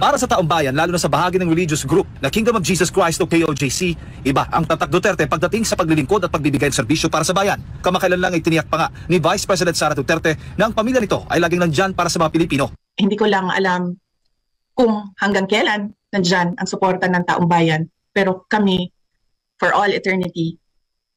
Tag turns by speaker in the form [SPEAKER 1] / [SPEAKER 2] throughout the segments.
[SPEAKER 1] Para sa taong bayan, lalo na sa bahagi ng religious group na Kingdom of Jesus Christ o KOJC, iba ang tatak Duterte pagdating sa paglilingkod at pagbibigay ng serbisyo para sa bayan. Kamakailan lang ay tiniyak pa nga ni Vice President Sara Duterte na ang pamilya nito ay laging nandyan para sa mga Pilipino.
[SPEAKER 2] Hindi ko lang alam kung hanggang kailan nandyan ang suporta ng taong bayan, pero kami, for all eternity,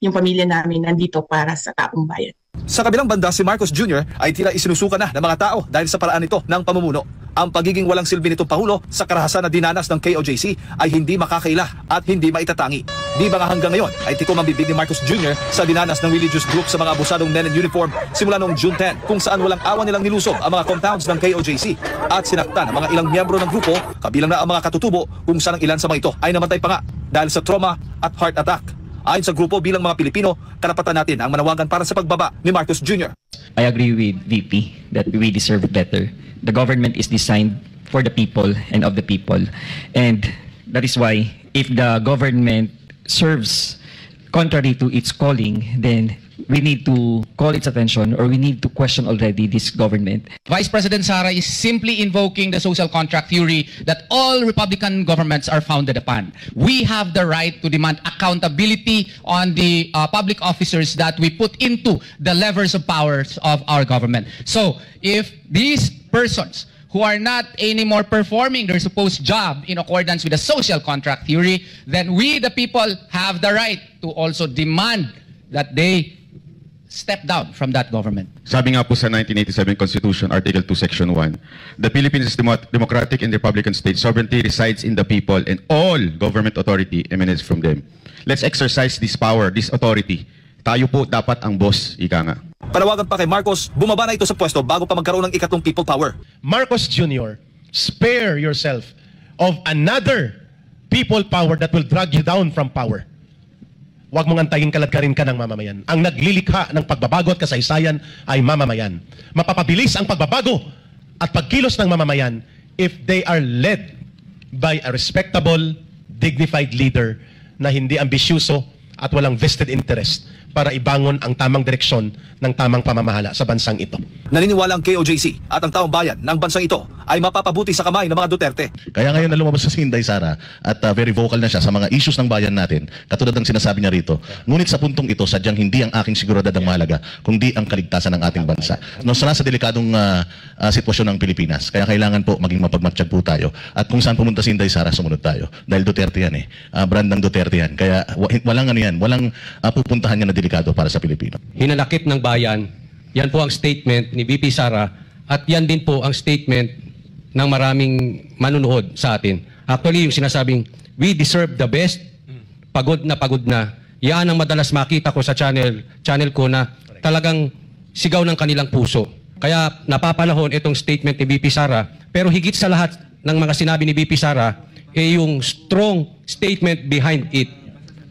[SPEAKER 2] yung pamilya namin nandito para sa taong bayan.
[SPEAKER 1] Sa kabilang banda, si Marcos Jr. ay tila isinusuka na ng mga tao dahil sa paraan nito ng pamumuno. Ang pagiging walang silbi nitong Pangulo sa karahasan na dinanas ng KOJC ay hindi makakaila at hindi maitatangi. Di ba nga hanggang ngayon ay tikom ang bibig ni Marcos Jr. sa dinanas ng religious group sa mga abusadong men in uniform simula noong June 10 kung saan walang awa nilang nilusob ang mga compounds ng KOJC at sinaktan ang mga ilang miyembro ng grupo kabilang na ang mga katutubo kung saan ang ilan sa mga ito ay namatay pa nga dahil sa trauma at heart attack. Ayon sa grupo bilang mga Pilipino, karapatan natin ang manawagan para sa pagbaba ni Marcos Jr.
[SPEAKER 3] I agree with VP that we deserve better. The government is designed for the people and of the people. And that is why if the government serves contrary to its calling, then we need to call its attention or we need to question already this government.
[SPEAKER 4] Vice President Sara is simply invoking the social contract theory that all Republican governments are founded upon. We have the right to demand accountability on the public officers that we put into the levers of powers of our government. So if these persons who are not anymore performing their supposed job in accordance with the social contract theory, then we the people have the right to also demand that they step down from that government.
[SPEAKER 5] Sabi nga po sa 1987 Constitution, Article 2, Section 1, the Philippines is democratic and republican state. Sovereignty resides in the people and all government authority emanates from them. Let's exercise this power, this authority. Tayo po dapat ang boss, ika nga.
[SPEAKER 1] Panawagan pa kay Marcos, bumaba na ito sa pwesto bago pa magkaroon ng ikatong people power.
[SPEAKER 6] Marcos Jr., spare yourself of another people power that will drag you down from power. Huwag mong antayin kaladkarin ka ng mamamayan. Ang naglilikha ng pagbabago at kasaysayan ay mamamayan. Mapapabilis ang pagbabago at pagkilos ng mamamayan if they are led by a respectable, dignified leader na hindi ambisyuso at walang vested interest para ibangon ang tamang direksyon ng tamang pamamahala sa bansang ito.
[SPEAKER 1] Naniniwala ang KOJC at ang taong bayan ng bansang ito ay mapapabuti sa kamay ng mga Duterte.
[SPEAKER 7] Kaya ngayon na lumabas si Inday Sara at very vocal na siya sa mga issues ng bayan natin, katulad ng sinasabi niya rito. Ngunit sa puntong ito, sadyang hindi ang aking seguridad ang mahalaga, kundi ang kaligtasan ng ating bansa. Nasa delikadong sitwasyon ng Pilipinas, kaya kailangan po maging mapagmatsyag po tayo. At kung saan pumunta si Inday Sara, sumunod tayo. Dahil Duterte yan brand ng Duterte yan. Kaya walang walang pupuntahan niya na delikado para sa Pilipino.
[SPEAKER 8] Hinanakit ng bayan, yan po ang statement ni VP Sara at yan din po ang statement ng maraming manunood sa atin. Actually, yung sinasabing, we deserve the best, pagod na, yan ang madalas makita ko sa channel ko na talagang sigaw ng kanilang puso. Kaya napapanahon itong statement ni VP Sara, pero higit sa lahat ng mga sinabi ni VP Sara, yung strong statement behind it.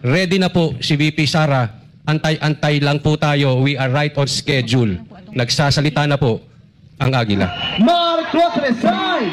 [SPEAKER 8] Ready na po si VP Sara, antay-antay lang po tayo, we are right on schedule. Nagsasalita na po ang Agila.
[SPEAKER 9] Marcos resigns!